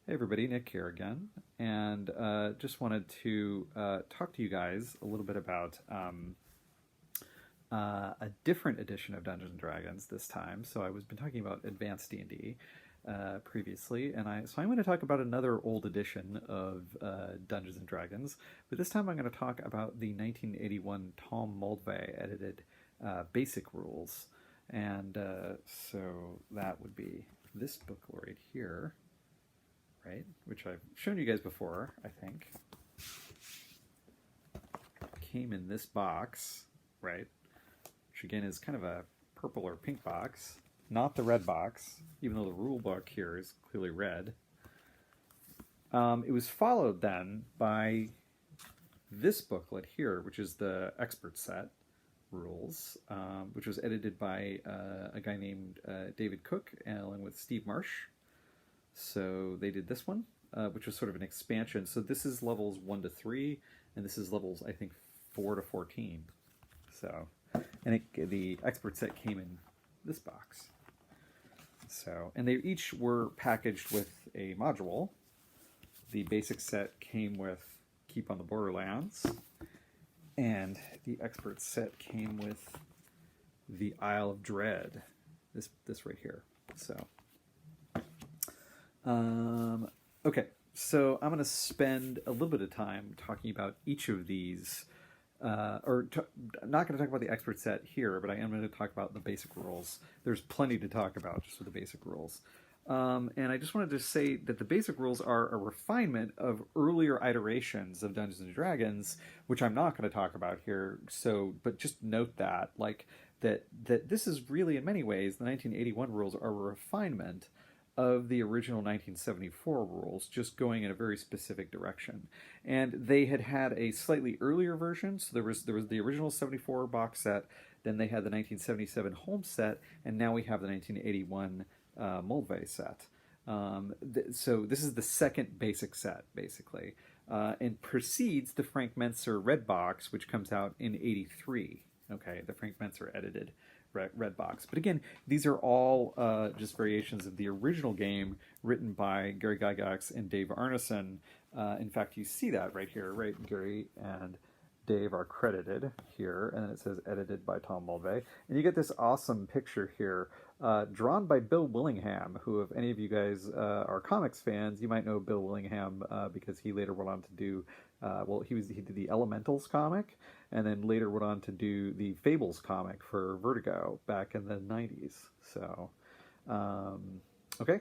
Hey everybody, Nick here again, and just wanted to talk to you guys a little bit about a different edition of Dungeons and Dragons this time. So I was been talking about Advanced D&D previously, and I'm going to talk about another old edition of Dungeons and Dragons, but this time I'm going to talk about the 1981 Tom Moldvay edited Basic Rules, and so that would be this book right here. Right, which I've shown you guys before, I think. Came in this box, right, which again is kind of a purple or pink box, not the red box, even though the rule book here is clearly red. It was followed then by this booklet here, which is the Expert Set Rules, which was edited by a guy named David Cook, along with Steve Marsh. So they did this one, which was sort of an expansion. So this is levels 1 to 3, and this is levels, I think, 4 to 14. So, and the expert set came in this box. So, and they each were packaged with a module. The basic set came with Keep on the Borderlands, and the expert set came with the Isle of Dread. This right here. So. Okay, so I'm going to spend a little bit of time talking about each of these, I'm not going to talk about the expert set here, but I am going to talk about the basic rules. There's plenty to talk about just with the basic rules. And I just wanted to say that the basic rules are a refinement of earlier iterations of Dungeons & Dragons, which I'm not going to talk about here, but just note that, that this is really, in many ways, the 1981 rules are a refinement of the original 1974 rules, just going in a very specific direction. And they had a slightly earlier version, so there was the original 74 box set, then they had the 1977 home set, and now we have the 1981 Moldvay set. So this is the second basic set, basically, and precedes the Frank Mentzer red box, which comes out in '83. Okay, the Frank Mentzer edited red box. But again, these are all just variations of the original game written by Gary Gygax and Dave Arneson. In fact, you see that right here, right? Gary and Dave are credited here, and then it says edited by Tom Moldvay. And you get this awesome picture here, drawn by Bill Willingham, who, if any of you guys are comics fans, you might know Bill Willingham because he later went on to do, he did the Elementals comic, and then later went on to do the Fables comic for Vertigo back in the 90s. So, okay.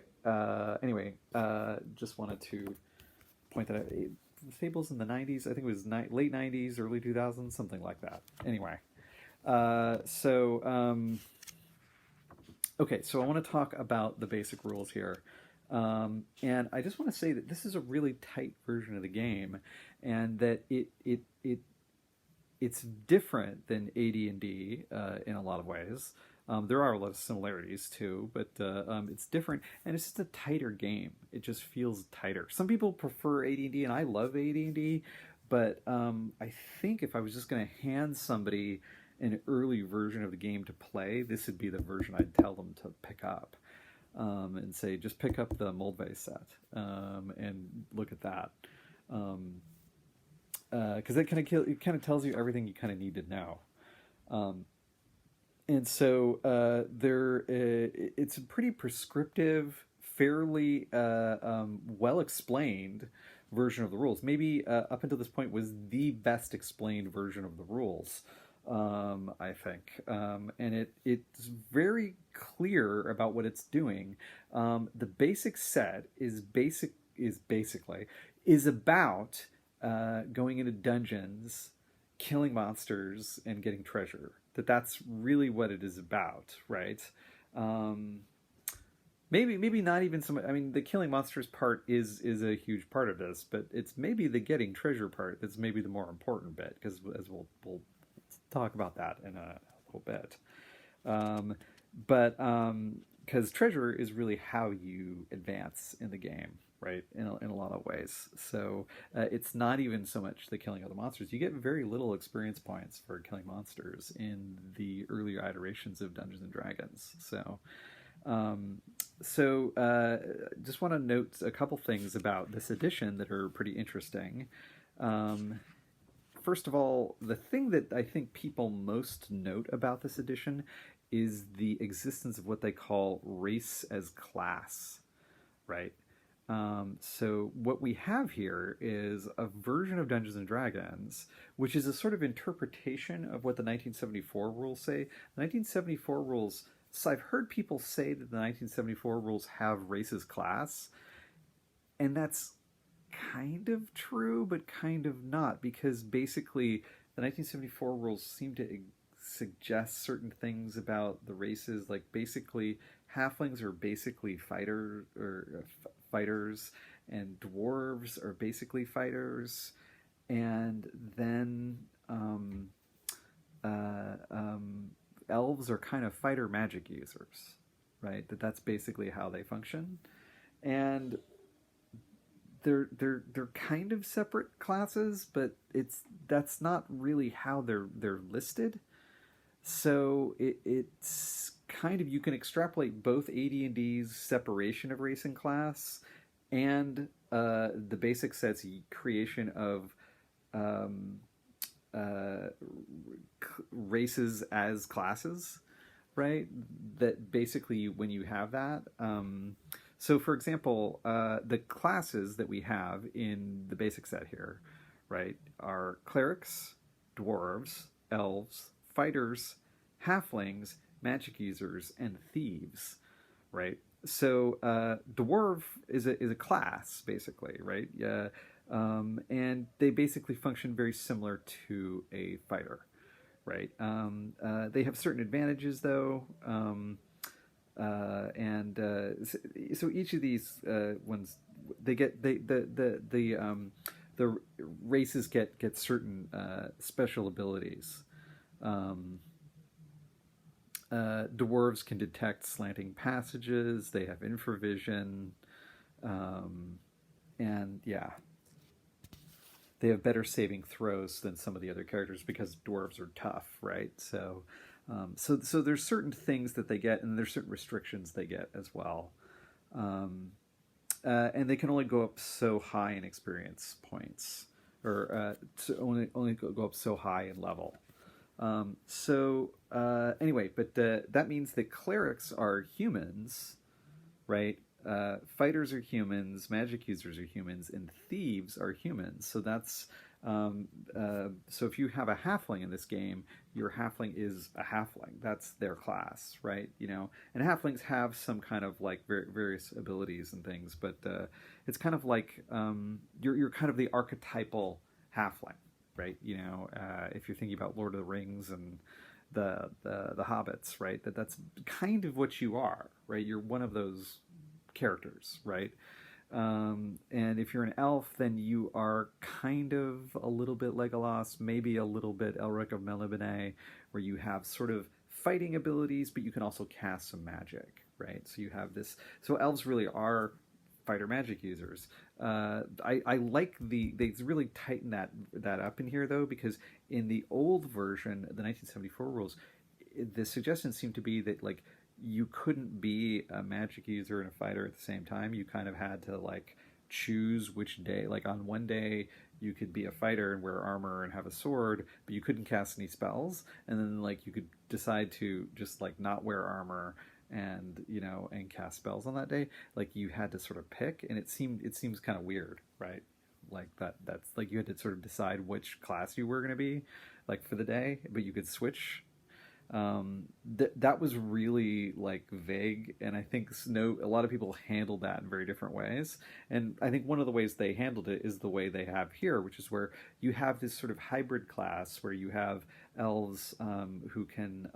Anyway, just wanted to point that out. Fables in the 90s, I think it was late 90s, early 2000s, something like that. Anyway, okay, so I want to talk about the basic rules here. And I just want to say that this is a really tight version of the game, and that it's different than AD&D in a lot of ways. There are a lot of similarities too, but it's different, and it's just a tighter game. It just feels tighter. Some people prefer AD&D, and I love AD&D, but I think if I was just going to hand somebody an early version of the game to play, this would be the version I'd tell them to pick up, and say, just pick up the Moldvay set and look at that. Because it kind of tells you everything you kind of need to know. And so it's a pretty prescriptive, fairly well-explained version of the rules. Maybe up until this point was the best explained version of the rules, I think. And it's very clear about what it's doing. The basic set is basically about going into dungeons, killing monsters, and getting treasure. That's really what it is about, right? Maybe not even so much. I mean, the killing monsters part is a huge part of this, but it's maybe the getting treasure part that's maybe the more important bit, because as we'll talk about that in a little bit. Because treasure is really how you advance in the game, right? In a lot of ways. So it's not even so much the killing of the monsters. You get very little experience points for killing monsters in the earlier iterations of Dungeons and Dragons. So Just want to note a couple things about this edition that are pretty interesting. Um, First of all, the thing that I think people most note about this edition is the existence of what they call race as class, right? So what we have here is a version of Dungeons and Dragons, which is a sort of interpretation of what the 1974 rules say. The 1974 rules. So I've heard people say that the 1974 rules have race as class, and that's kind of true, but kind of not, because basically the 1974 rules seem to suggest certain things about the races. Like basically, halflings are basically fighters, and dwarves are basically fighters, and then elves are kind of fighter magic users, right? That's basically how they function, and they're kind of separate classes, but that's not really how they're listed. So it's kind of, you can extrapolate both AD&D's separation of race and class and the basic set's creation of races as classes, right? That basically, when you have that, so for example, the classes that we have in the basic set here, right, are clerics, dwarves, elves, fighters, halflings, magic users, and thieves, right? So dwarf is a class, basically, right? And they basically function very similar to a fighter, right? They have certain advantages, though, so each of these ones, they get the races get certain special abilities. Dwarves can detect slanting passages. They have Infer Vision, and yeah, they have better saving throws than some of the other characters because dwarves are tough, right? So there's certain things that they get, and there's certain restrictions they get as well, and they can only go up so high in experience points, or only go up so high in level. Anyway, but that means that clerics are humans, right? Fighters are humans, magic users are humans, and thieves are humans. So that's so if you have a halfling in this game, your halfling is a halfling. That's their class, right? You know, and halflings have some kind of like various abilities and things, but it's kind of like you're kind of the archetypal halfling, right? You know, if you're thinking about Lord of the Rings and the hobbits, right? That's kind of what you are, right? You're one of those characters, right? And if you're an elf, then you are kind of a little bit Legolas, maybe a little bit Elric of Melibene, where you have sort of fighting abilities, but you can also cast some magic, right? So you have this. So elves really are fighter magic users. I like they really tighten that up in here, though, because in the old version, the 1974 rules, the suggestion seemed to be that like you couldn't be a magic user and a fighter at the same time. You kind of had to like choose which day. Like on one day you could be a fighter and wear armor and have a sword, but you couldn't cast any spells. And then like you could decide to just like not wear armor and and cast spells on that day. Like you had to sort of pick, and it seems kind of weird, right? Like that's like you had to sort of decide which class you were going to be like for the day, but you could switch. That was really like vague, and I think a lot of people handled that in very different ways. And I think one of the ways they handled it is the way they have here, which is where you have this sort of hybrid class where you have elves who can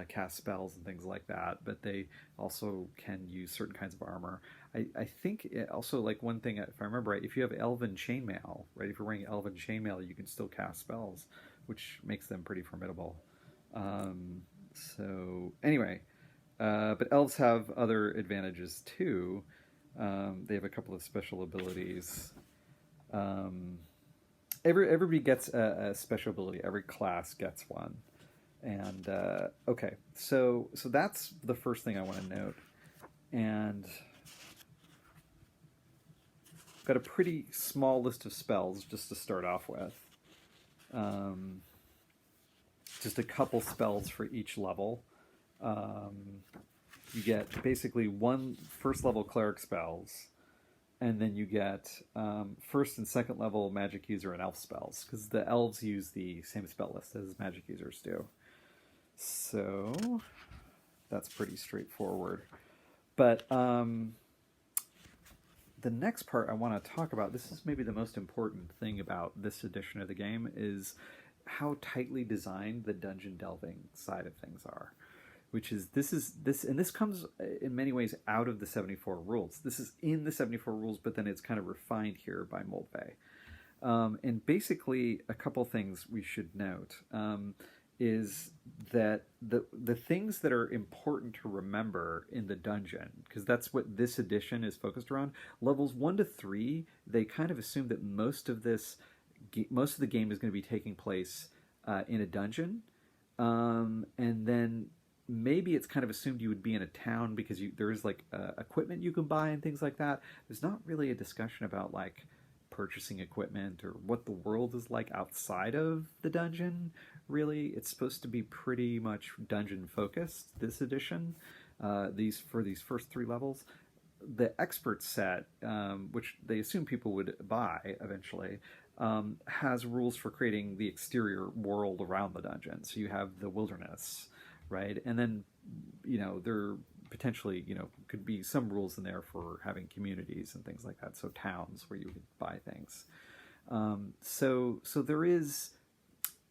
cast spells and things like that, but they also can use certain kinds of armor. I think also, like, one thing, if I remember right, if you have elven chainmail, right, if you're wearing elven chainmail, you can still cast spells, which makes them pretty formidable. So anyway, but elves have other advantages too. They have a couple of special abilities. Everybody gets a special ability. Every class gets one, And okay, so that's the first thing I want to note, and got a pretty small list of spells just to start off with. Just a couple spells for each level. You get basically one first level cleric spells, and then you get first and second level magic user and elf spells, because the elves use the same spell list as magic users do. So that's pretty straightforward. But the next part I want to talk about, this is maybe the most important thing about this edition of the game, is how tightly designed the dungeon delving side of things are. Which is this comes in many ways out of the 74 rules. This is in the 74 rules, but then it's kind of refined here by Moldvay. And basically, a couple things we should note is that the things that are important to remember in the dungeon, because that's what this edition is focused around. Levels 1 to 3, they kind of assume that most of the game is going to be taking place in a dungeon, and then maybe it's kind of assumed you would be in a town because there is like equipment you can buy and things like that. There's not really a discussion about like purchasing equipment or what the world is like outside of the dungeon. Really, it's supposed to be pretty much dungeon focused, this edition. These first 3 levels. The expert set, which they assume people would buy eventually, has rules for creating the exterior world around the dungeon. So you have the wilderness, right? And then, there potentially, could be some rules in there for having communities and things like that. So towns where you could buy things. So there is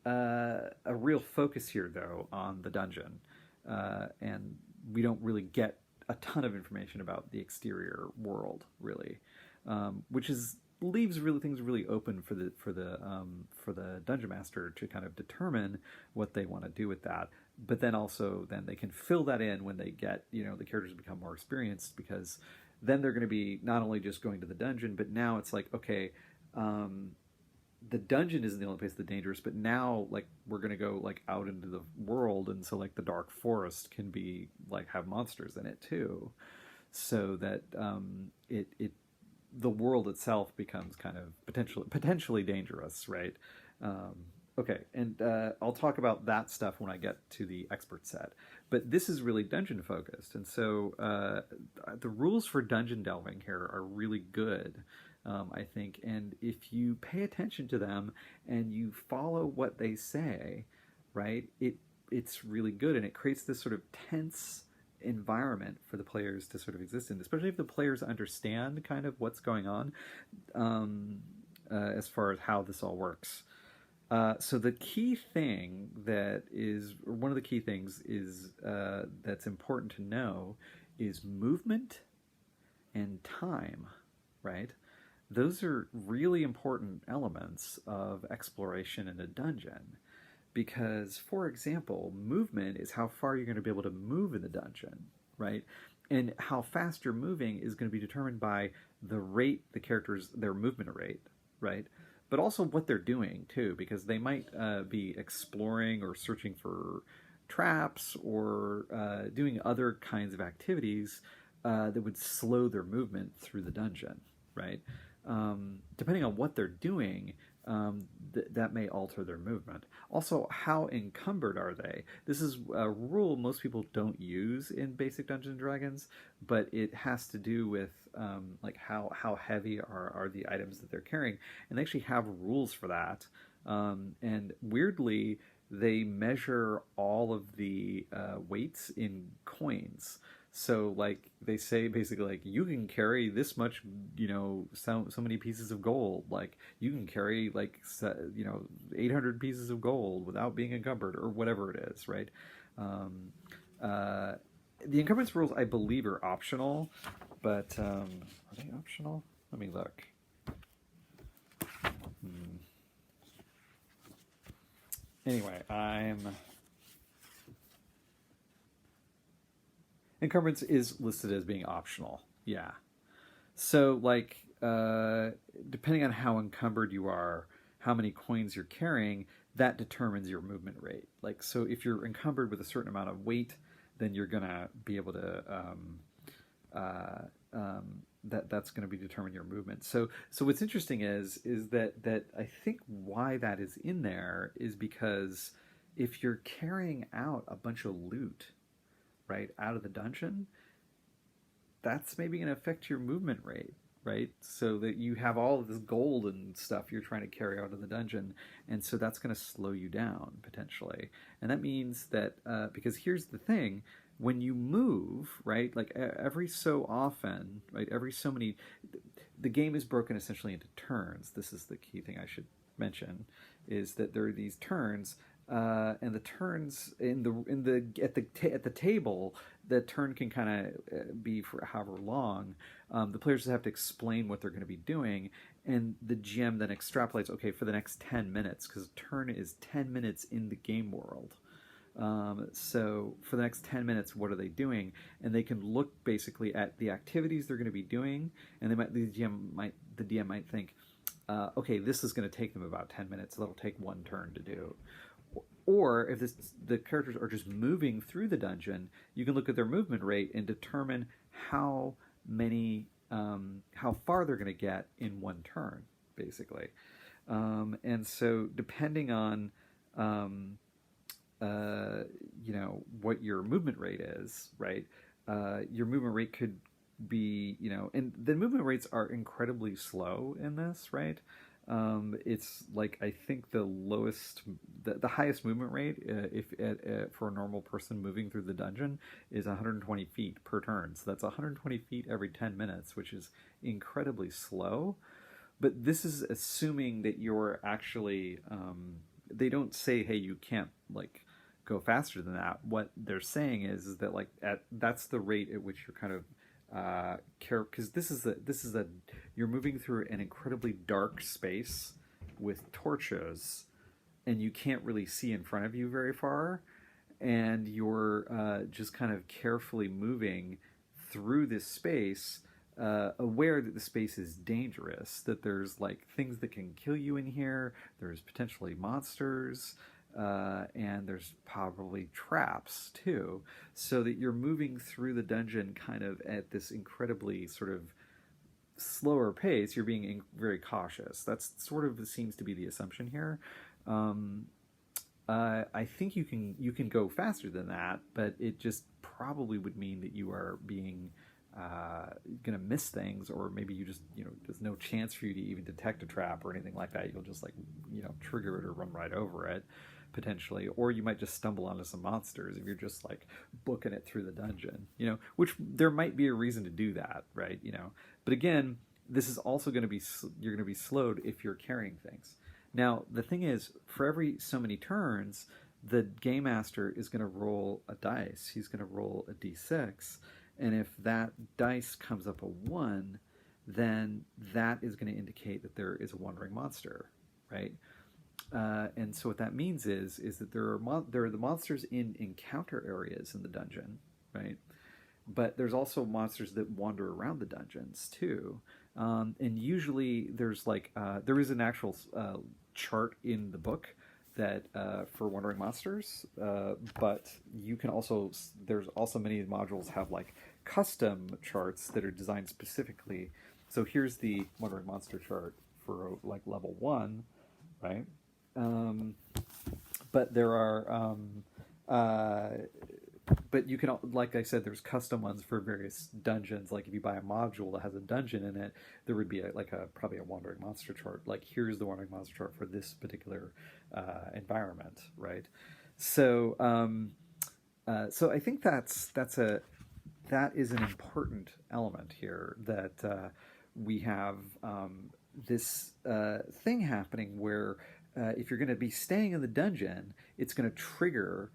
a real focus here, though, on the dungeon. And we don't really get a ton of information about the exterior world, really, which leaves things really open for the dungeon master to kind of determine what they want to do with that. But then they can fill that in when they get, the characters become more experienced, because then they're going to be not only just going to the dungeon, but now it's like, okay, the dungeon isn't the only place that's dangerous, but now like we're going to go like out into the world, and so like the dark forest can be like have monsters in it too, so that the world itself becomes kind of potentially dangerous, right? Okay, and I'll talk about that stuff when I get to the expert set. But this is really dungeon focused, and so the rules for dungeon delving here are really good, I think. And if you pay attention to them and you follow what they say, right, it's really good, and it creates this sort of tense environment for the players to sort of exist in, especially if the players understand kind of what's going on as far as how this all works. So the key thing one of the key things is that's important to know is movement and time, right? Those are really important elements of exploration in a dungeon, because, for example, movement is how far you're going to be able to move in the dungeon, right? And how fast you're moving is going to be determined by the rate their movement rate, right? But also what they're doing too, because they might be exploring or searching for traps or doing other kinds of activities that would slow their movement through the dungeon, right? Depending on what they're doing, that may alter their movement. Also, how encumbered are they? This is a rule most people don't use in basic Dungeons and Dragons, but it has to do with like how heavy are the items that they're carrying, and they actually have rules for that. And weirdly, they measure all of the weights in coins. So, like, they say basically, like, you can carry this much, so many pieces of gold. Like, you can carry, 800 pieces of gold without being encumbered, or whatever it is, right? The encumbrance rules, I believe, are optional, but are they optional? Let me look. Anyway, Encumbrance is listed as being optional. Yeah. So, depending on how encumbered you are, how many coins you're carrying, that determines your movement rate. Like, so if you're encumbered with a certain amount of weight, then you're gonna be able to that's going to be determine your movement. So what's interesting is that I think why that is in there is because if you're carrying out a bunch of loot, right, out of the dungeon, that's maybe going to affect your movement rate, right? So that you have all of this gold and stuff you're trying to carry out of the dungeon, and so that's going to slow you down potentially. And that means that because here's the thing: when you move, right, like every so often, right, every so many, the game is broken essentially into turns. This is the key thing I should mention, is that there are these turns. And the turns at the table, the turn can kind of be for however long. The players just have to explain what they're going to be doing, and the GM then extrapolates. Okay, for the next 10 minutes, because turn is 10 minutes in the game world. So for the next 10 minutes, what are they doing? And they can look basically at the activities they're going to be doing, and the DM might think, okay, this is going to take them about 10 minutes. So that'll take one turn to do. Or if the characters are just moving through the dungeon, you can look at their movement rate and determine how far they're going to get in one turn, basically. And so depending on what your movement rate is, right? Your movement rate could be, and the movement rates are incredibly slow in this, right? It's like, I think the highest movement rate, for a normal person moving through the dungeon, is 120 feet per turn. So that's 120 feet every 10 minutes, which is incredibly slow. But this is assuming that you're actually, they don't say, hey, you can't like go faster than that. What they're saying is that like that's the rate at which you're kind of because you're moving through an incredibly dark space with torches, and you can't really see in front of you very far, and you're just kind of carefully moving through this space, aware that the space is dangerous, that there's like things that can kill you in here, there's potentially monsters, and there's probably traps too, so that you're moving through the dungeon kind of at this incredibly sort of slower pace. You're being very cautious. That's sort of seems to be the assumption here. I think you can go faster than that, but it just probably would mean that you are being gonna miss things, or maybe you just there's no chance for you to even detect a trap or anything like that. You'll just like trigger it or run right over it potentially, or you might just stumble onto some monsters if you're just like booking it through the dungeon, which there might be a reason to do that, right? But again, this is also going to be, you're going to be slowed if you're carrying things. Now the thing is, for every so many turns, the game master is going to roll a dice. He's going to roll a d6, and if that dice comes up a 1, then that is going to indicate that there is a wandering monster, right? And so what that means is that there are the monsters in encounter areas in the dungeon, right? But there's also monsters that wander around the dungeons too. And usually there's like there is an actual chart in the book that for wandering monsters, but you can also, there's also many modules have like custom charts that are designed specifically. So here's the wandering monster chart for like level 1, right? But there are, but you can, like I said, there's custom ones for various dungeons. Like if you buy a module that has a dungeon in it, there would be probably a wandering monster chart. Like here's the wandering monster chart for this particular environment, right? So, so I think that is an important element here, that we have this thing happening where if you're going to be staying in the dungeon, it's going to trigger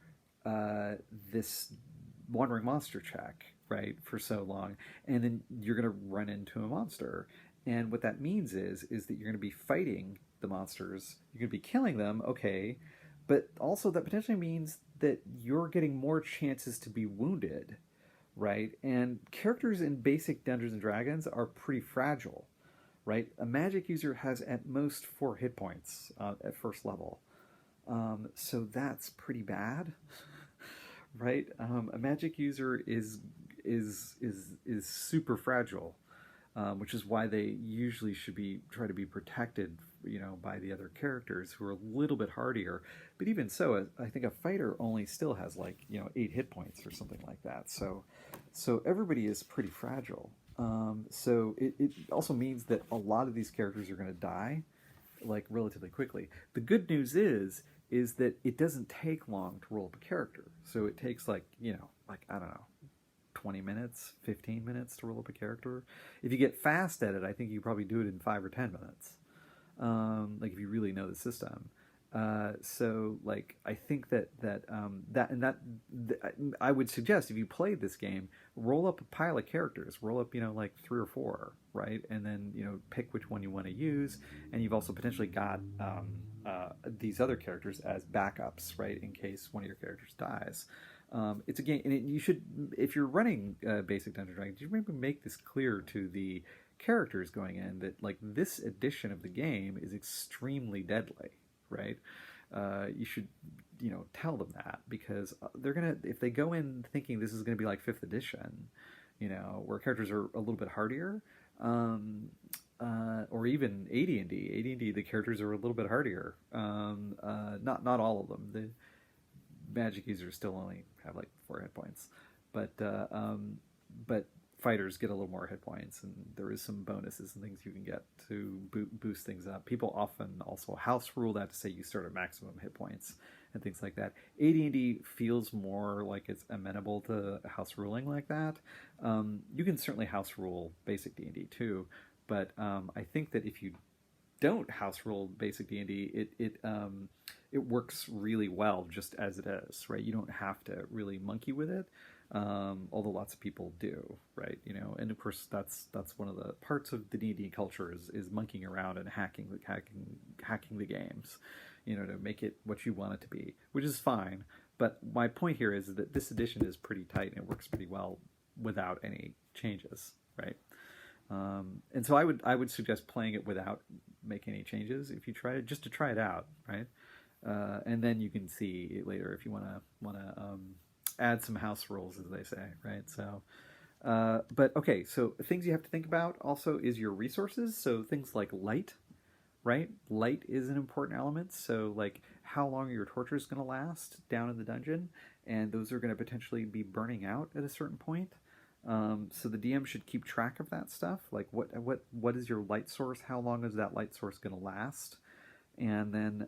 this wandering monster check, right, for so long, and then you're going to run into a monster. And what that means is that you're going to be fighting the monsters, you're going to be killing them, okay, but also that potentially means that you're getting more chances to be wounded, right? And characters in basic Dungeons and Dragons are pretty fragile, right? A magic user has at most 4 hit points at first level. So that's pretty bad, right? A magic user is super fragile, which is why they usually should be try to be protected, by the other characters who are a little bit hardier. But even so, I think a fighter only still has like 8 hit points or something like that. So everybody is pretty fragile. So it also means that a lot of these characters are going to die like relatively quickly. The good news is that it doesn't take long to roll up a character. So it takes like I don't know, 20 minutes, 15 minutes to roll up a character. If you get fast at it, I think you probably do it in 5 or 10 minutes. Like if you really know the system. So like I think I would suggest if you play this game, roll up a pile of characters, roll up like 3 or 4, right, and then pick which one you want to use, and you've also potentially got these other characters as backups, right, in case one of your characters dies. It's a game, and you should, if you're running basic Dungeons and Dragons, you maybe make this clear to the characters going in that like this edition of the game is extremely deadly, right? You should tell them that, because they're gonna, if they go in thinking this is gonna be like 5th edition, where characters are a little bit hardier, or even AD&D, the characters are a little bit hardier. Not all of them. The magic users still only have like 4 hit points, but fighters get a little more hit points, and there is some bonuses and things you can get to boost things up. People often also house rule that to say you start at maximum hit points and things like that. AD&D feels more like it's amenable to house ruling like that. You can certainly house rule basic D&D too, but I think that if you don't house rule basic D&D, it works really well just as it is, right? You don't have to really monkey with it, although lots of people do, right? And of course that's one of the parts of the D&D culture is monkeying around and hacking the games, to make it what you want it to be, which is fine. But my point here is that this edition is pretty tight and it works pretty well without any changes, right? And so I would suggest playing it without making any changes if you try it, just to try it out, right? And then you can see later if you want to add some house rules, as they say, right? So, but okay, so things you have to think about also is your resources. So things like light, right? Light is an important element. So like how long are your torches going to last down in the dungeon, and those are going to potentially be burning out at a certain point. So the DM should keep track of that stuff. Like what is your light source? How long is that light source going to last? And then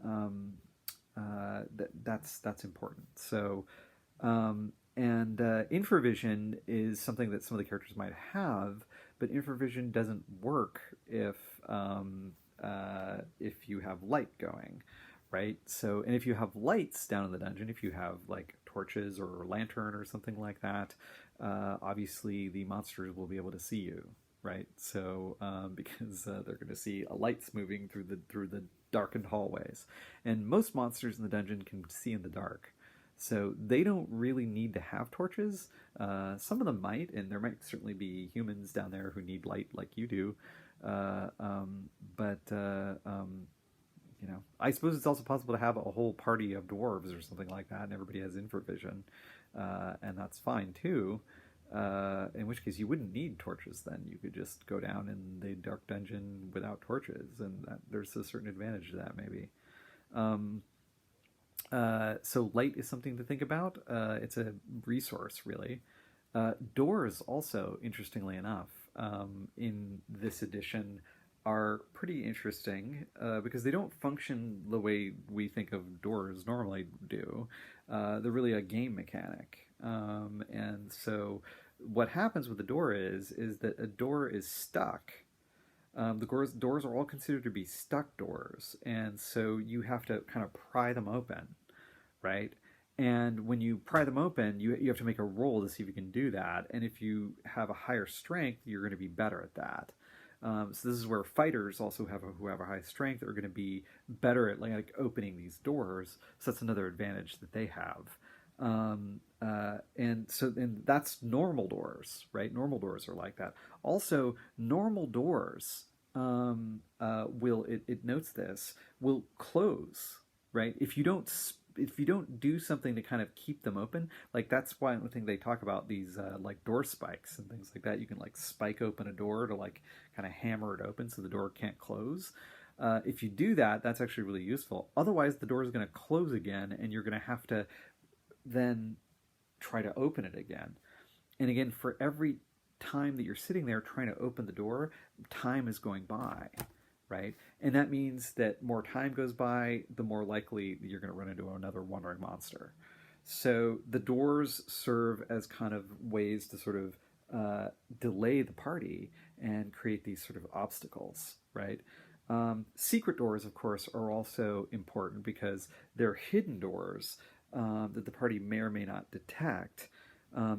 that's important. So Infer Vision is something that some of the characters might have, but Infer Vision doesn't work if you have light going, right? So, and if you have lights down in the dungeon, if you have like torches or a lantern or something like that, obviously the monsters will be able to see you, right? So because they're going to see lights moving through the darkened hallways, and most monsters in the dungeon can see in the dark, so they don't really need to have torches. Some of them might, and there might certainly be humans down there who need light like you do. I suppose it's also possible to have a whole party of dwarves or something like that, and everybody has Infer Vision, and that's fine too. In which case you wouldn't need torches then. You could just go down in the dark dungeon without torches, and there's a certain advantage to that maybe. So light is something to think about. It's a resource, really. Doors also, interestingly enough, in this edition are pretty interesting because they don't function the way we think of doors normally do. They're really a game mechanic. And so what happens with the door is that a door is stuck. The doors are all considered to be stuck doors, and so you have to kind of pry them open, right? And when you pry them open, you have to make a roll to see if you can do that. And if you have a higher strength, you're going to be better at that. So this is where fighters also who have a high strength are going to be better at like opening these doors. So that's another advantage that they have. And that's normal doors, right? Normal doors are like that. Also, normal doors it notes this, will close right? If you don't do something to kind of keep them open, like that's why one thing they talk about these like door spikes and things like that. You can like spike open a door to like kind of hammer it open so the door can't close. If you do that, that's actually really useful. Otherwise, the door is going to close again, and you're going to have to then try to open it again. And again, for every time that you're sitting there trying to open the door, time is going by, right? And that means that more time goes by, the more likely you're going to run into another wandering monster. So the doors serve as kind of ways to sort of delay the party and create these sort of obstacles, right? Secret doors, of course, are also important because they're hidden doors that the party may or may not detect.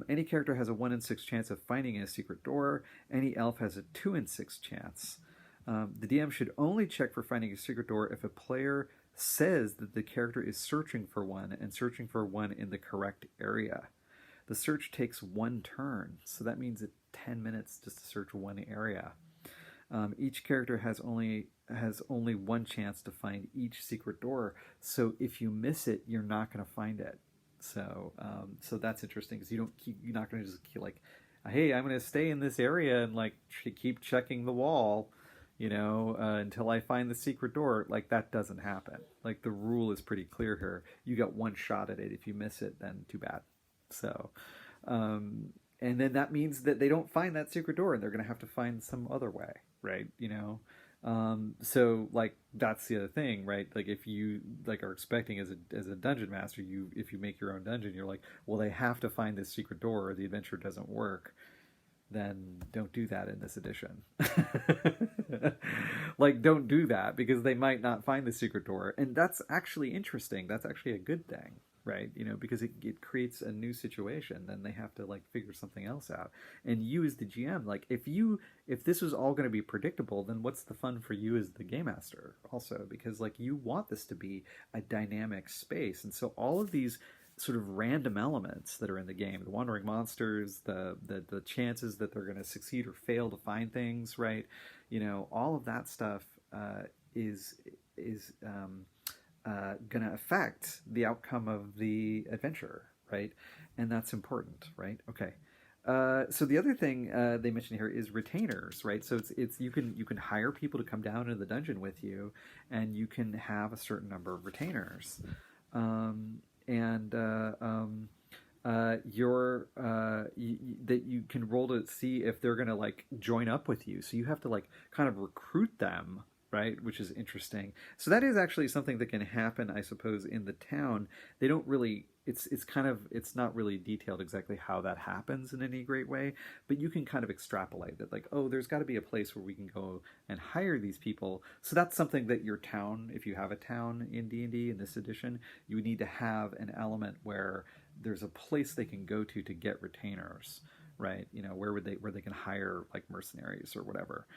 Any character has a 1 in 6 chance of finding a secret door. Any elf has a 2 in 6 chance. The DM should only check for finding a secret door if a player says that the character is searching for one and searching for one in the correct area. The search takes 1 turn, so that means 10 minutes just to search one area. Each character has only 1 chance to find each secret door, so if you miss it, you're not going to find it. So that's interesting because you're not going to just keep like, hey, I'm going to stay in this area and like keep checking the wall, until I find the secret door. Like that doesn't happen. Like the rule is pretty clear here. You got 1 shot at it. If you miss it, then too bad. So, and then that means that they don't find that secret door and they're going to have to find some other way, right? So like that's the other thing, right? Like if you like are expecting as a dungeon master, if you make your own dungeon, you're like, well, they have to find this secret door or the adventure doesn't work. Then don't do that in this edition. Like don't do that because they might not find the secret door, and that's actually interesting. That's actually a good thing, right? Because it creates a new situation. Then they have to like figure something else out. And you as the GM, like if this was all going to be predictable, then what's the fun for you as the game master also? Because like you want this to be a dynamic space, and so all of these sort of random elements that are in the game, the wandering monsters, the chances that they're going to succeed or fail to find things, right? All of that stuff is going to affect the outcome of the adventure, right? And that's important, right? Okay. So the other thing they mention here is retainers, right? So it's you can hire people to come down into the dungeon with you, and you can have a certain number of retainers. That you can roll to see if they're gonna like join up with you. So you have to like kind of recruit them, right? Which is interesting. So that is actually something that can happen, I suppose, in the town. They don't really. It's not really detailed exactly how that happens in any great way, but you can kind of extrapolate that like, oh, there's got to be a place where we can go and hire these people. So that's something that your town, if you have a town in D&D in this edition, you would need to have an element where there's a place they can go to get retainers, right? Where they can hire like mercenaries or whatever.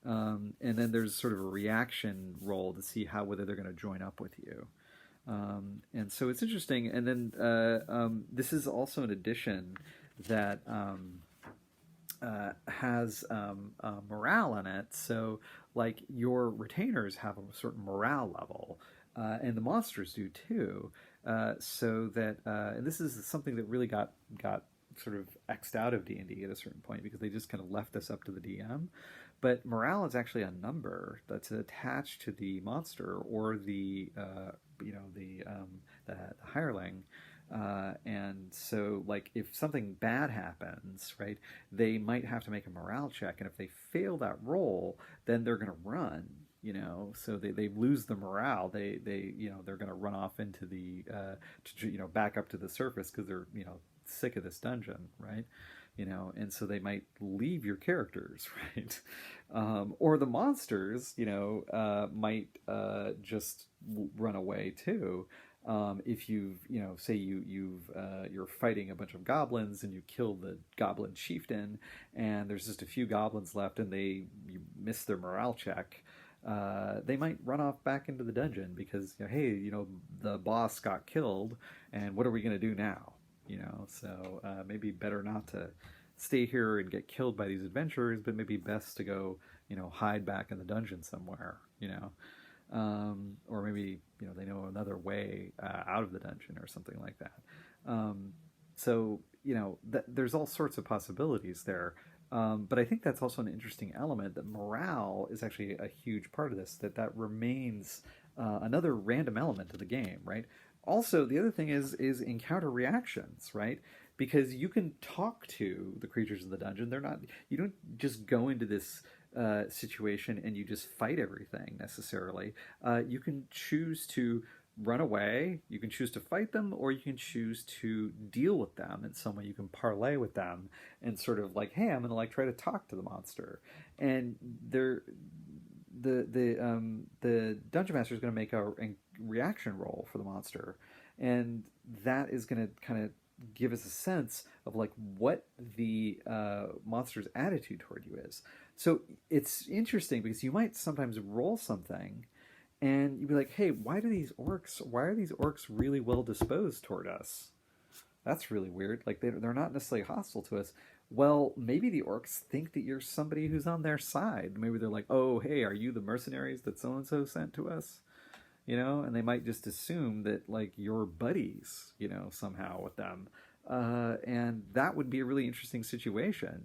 And then there's sort of a reaction roll to see whether they're going to join up with you. And so it's interesting. And then this is also an edition that has morale in it. So like your retainers have a certain morale level, and the monsters do too. So that and this is something that really got sort of X'd out of D&D at a certain point because they just kind of left this up to the DM. But morale is actually a number that's attached to the monster or the hireling. And so like if something bad happens, right, they might have to make a morale check, and if they fail that roll, then they're going to run. So they lose the morale. They're going to run off into the back up to the surface because they're sick of this dungeon, right? And so they might leave your characters, right? Or the monsters, might just run away too. If say you're fighting a bunch of goblins and you kill the goblin chieftain, and there's just a few goblins left, and you miss their morale check. They might run off back into the dungeon because hey, the boss got killed, and what are we going to do now? So maybe better not to stay here and get killed by these adventurers, but maybe best to go hide back in the dungeon somewhere. or maybe they know another way out of the dungeon or something like that. So there's all sorts of possibilities there. But I think that's also an interesting element, that morale is actually a huge part of this, that remains another random element of the game, right? Also, the other thing is encounter reactions, right? Because you can talk to the creatures in the dungeon. You don't just go into this situation and you just fight everything necessarily. You can choose to run away, you can choose to fight them, or you can choose to deal with them in some way. You can parlay with them and sort of like, hey, I'm gonna try to talk to the monster. And the dungeon master is going to make a reaction roll for the monster, and that is going to kind of give us a sense of what the monster's attitude toward you is. So it's interesting because you might sometimes roll something and you'd be like, hey, why are these orcs really well disposed toward us? That's really weird. They're not necessarily hostile to us. Well, maybe the orcs think that you're somebody who's on their side. Maybe they're like, oh, hey, are you the mercenaries that so-and-so sent to us? And they might just assume that you're buddies, somehow with them. And that would be a really interesting situation,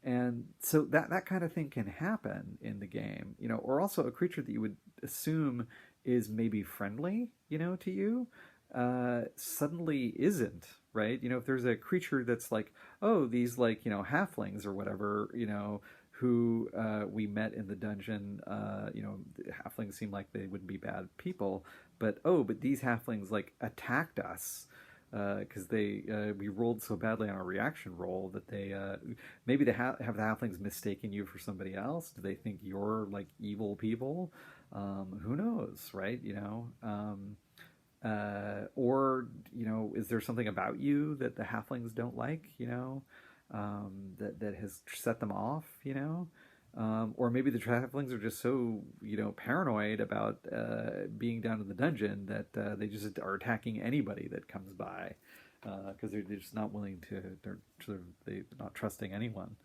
and so that kind of thing can happen in the game, or also a creature that you would assume is maybe friendly, to you, suddenly isn't, right? If there's a creature that's these halflings or whatever, who we met in the dungeon, the halflings seem like they wouldn't be bad people, but these halflings attacked us because we rolled so badly on our reaction roll that they maybe they have the halflings mistaken you for somebody else. Do they think you're evil people? Who knows, right? Or is there something about you that the halflings don't like? That has set them off? Or maybe the halflings are just so paranoid about being down in the dungeon that they just are attacking anybody that comes by because they're just not willing to. They're not trusting anyone.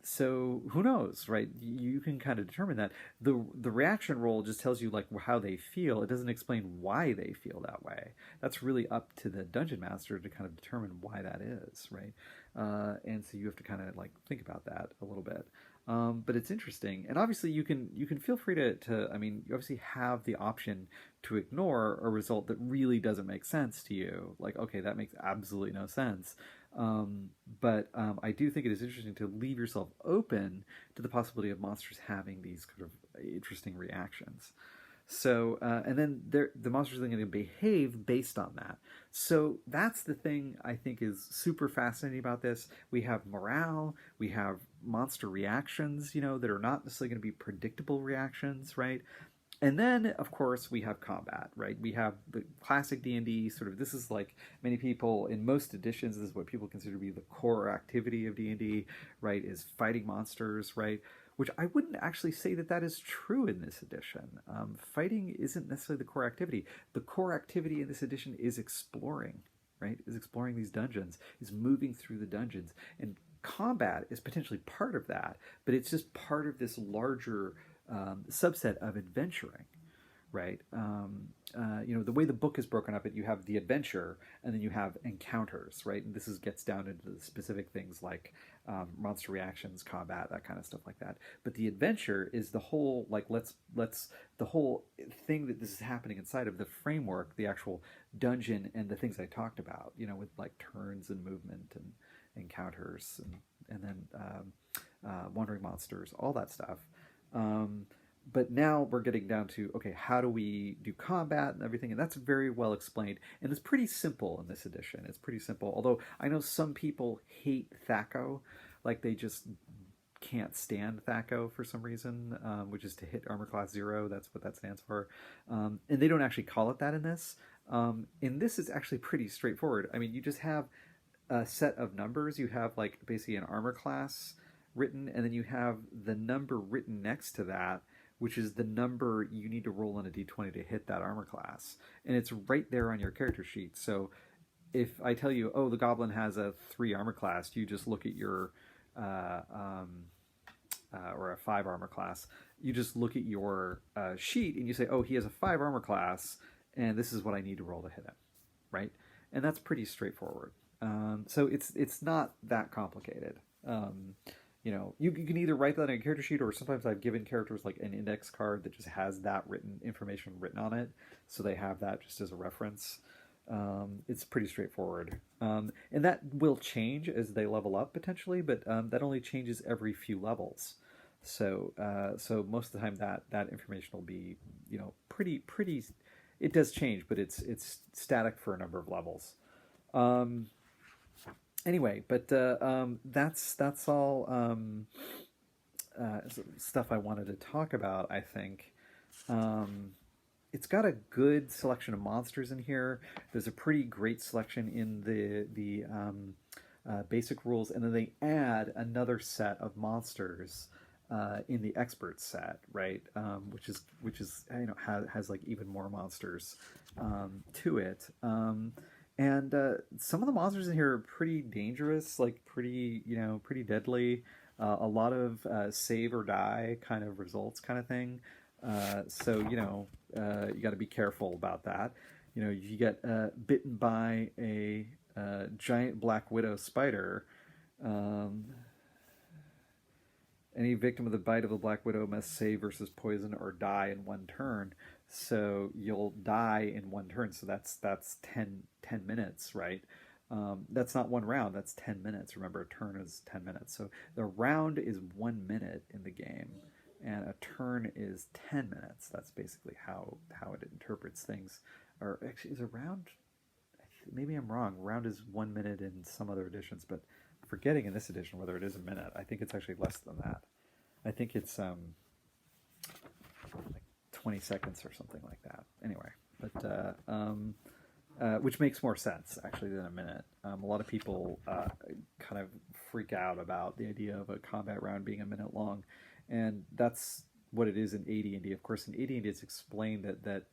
So who knows, right? You can kind of determine that. The reaction roll just tells you how they feel. It doesn't explain why they feel that way. That's really up to the dungeon master to kind of determine why that is, right? And so you have to kind of think about that a little bit. But it's interesting, and obviously you can feel free to. I mean, you obviously have the option to ignore a result that really doesn't make sense to you. Okay, that makes absolutely no sense. But I do think it is interesting to leave yourself open to the possibility of monsters having these kind of interesting reactions. So, and then the monsters are going to behave based on that. So that's the thing I think is super fascinating about this. We have morale, we have monster reactions, that are not necessarily going to be predictable reactions, right? And then, of course, we have combat, right? We have the classic D&D sort of, this is many people, in most editions, this is what people consider to be the core activity of D&D, right, is fighting monsters, right? Which I wouldn't actually say that is true in this edition. Fighting isn't necessarily the core activity. The core activity in this edition is exploring, right? Is exploring these dungeons, is moving through the dungeons. And combat is potentially part of that, but it's just part of this larger subset of adventuring, right? The way the book is broken up, you have the adventure and then you have encounters, right? And this gets down into the specific things like monster reactions, combat, that kind of stuff like that. But the adventure is the whole let's the whole thing that this is happening inside of the framework, the actual dungeon, and the things I talked about, with turns and movement and encounters and then wandering monsters, all that stuff. But now we're getting down to, okay, how do we do combat and everything? And that's very well explained. And it's pretty simple in this edition. It's pretty simple. Although I know some people hate THAC0. They just can't stand THAC0 for some reason, which is to hit armor class 0. That's what that stands for. And they don't actually call it that in this. In this, it's actually pretty straightforward. I mean, you just have a set of numbers. You have basically an armor class written, and then you have the number written next to that, which is the number you need to roll on a d20 to hit that armor class. And it's right there on your character sheet. So if I tell you, the goblin has a 3 armor class, you just look at your or a 5 armor class, you just look at your sheet and you say, oh, he has a 5 armor class, and this is what I need to roll to hit him, right? And that's pretty straightforward. So it's not that complicated. You can either write that on a character sheet, or sometimes I've given characters like an index card that just has that information written on it, so they have that just as a reference. It's pretty straightforward, and that will change as they level up potentially, but that only changes every few levels. So most of the time that information will be pretty. It does change, but it's static for a number of levels. Anyway, but that's all stuff I wanted to talk about. I think it's got a good selection of monsters in here. There's a pretty great selection in the basic rules, and then they add another set of monsters in the expert set, right? Which is has like even more monsters to it. And some of the monsters in here are pretty dangerous, like pretty deadly. A lot of save or die kind of results, kind of thing. So you got to be careful about that. You get bitten by a giant black widow spider. Any victim of the bite of a black widow must save versus poison or die in one turn. So you'll die in one turn. So that's 10 minutes, right? That's not one round. That's 10 minutes. Remember, a turn is 10 minutes. So the round is 1 minute in the game, and a turn is 10 minutes. That's basically how it interprets things. Or actually, is a round? Maybe I'm wrong. Round is 1 minute in some other editions, but I'm forgetting in this edition whether it is a minute. I think it's actually less than that. I think it's like 20 seconds or something like that. Anyway, but which makes more sense actually than a minute. A lot of people kind of freak out about the idea of a combat round being a minute long, and that's what it is in AD&D. Of course, in AD&D it's explained that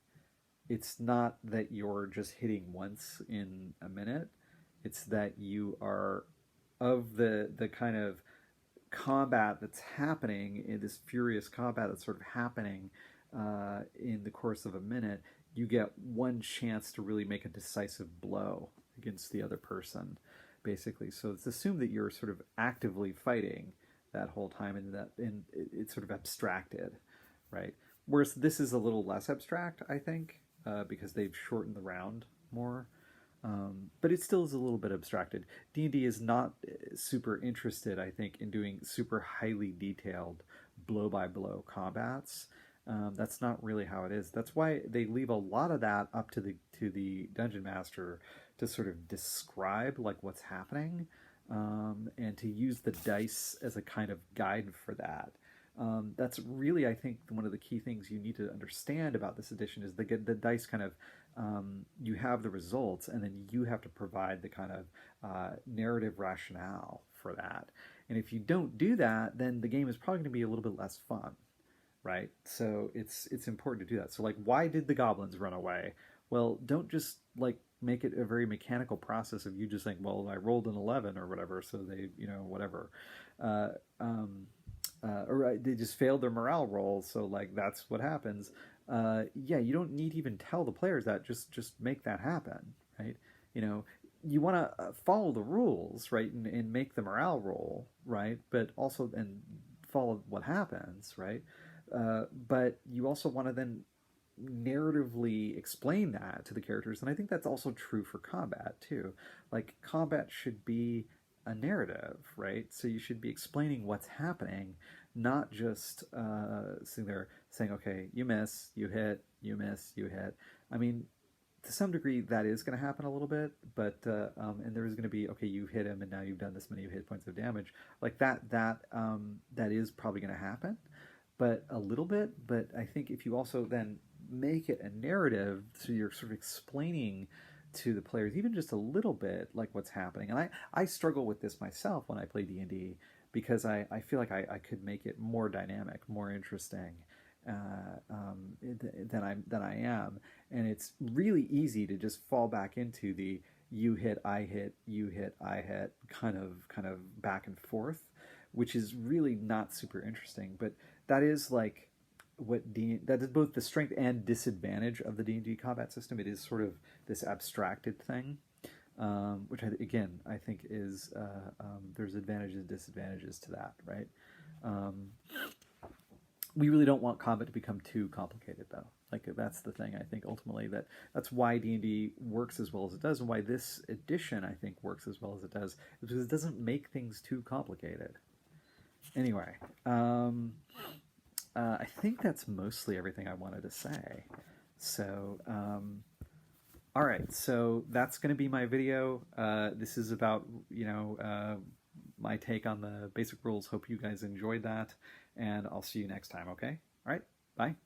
it's not that you're just hitting once in a minute. It's that you are of the kind of combat that's happening, in this furious combat that's sort of happening in the course of a minute. You get one chance to really make a decisive blow against the other person, basically. So it's assumed that you're sort of actively fighting that whole time, and it's sort of abstracted, right? Whereas this is a little less abstract, I think, because they've shortened the round more. But it still is a little bit abstracted. D&D is not super interested, I think, in doing super highly detailed blow-by-blow combats. That's not really how it is. That's why they leave a lot of that up to the dungeon master to sort of describe like what's happening, and to use the dice as a kind of guide for that. That's really, I think, one of the key things you need to understand about this edition is the dice kind of, you have the results, and then you have to provide the kind of narrative rationale for that. And if you don't do that, then the game is probably going to be a little bit less fun, right? So it's important to do that. So like, why did the goblins run away? Well, don't just like make it a very mechanical process of you just saying, well, I rolled an 11 or whatever, so they, whatever. Or they just failed their morale roll, so like that's what happens. Yeah, you don't need to even tell the players that. Just make that happen, right? You want to follow the rules, right, and make the morale roll, right, but also and follow what happens, right? But you also want to then narratively explain that to the characters, and I think that's also true for combat too. Like, combat should be a narrative, right? So you should be explaining what's happening, not just sitting there saying, okay, you miss, you hit, you miss, you hit. I mean, to some degree that is going to happen a little bit, but and there is going to be, okay, you hit him and now you've done this many hit points of damage, like that is probably going to happen, but a little bit. But I think if you also then make it a narrative, so you're sort of explaining to the players even just a little bit like what's happening. And I struggle with this myself when I play D&D, because I feel like I could make it more dynamic, more interesting than I am. And it's really easy to just fall back into the you hit, I hit, you hit, I hit kind of back and forth, which is really not super interesting. But that is like that is both the strength and disadvantage of the D&D combat system. It is sort of this abstracted thing, which again I think is there's advantages and disadvantages to that, right? We really don't want combat to become too complicated, though. Like, that's the thing, I think, ultimately, that's why D&D works as well as it does, and why this edition, I think, works as well as it does, is because it doesn't make things too complicated. Anyway, I think that's mostly everything I wanted to say. So, all right, so that's going to be my video. This is about, my take on the basic rules. Hope you guys enjoyed that, and I'll see you next time, okay? All right, bye.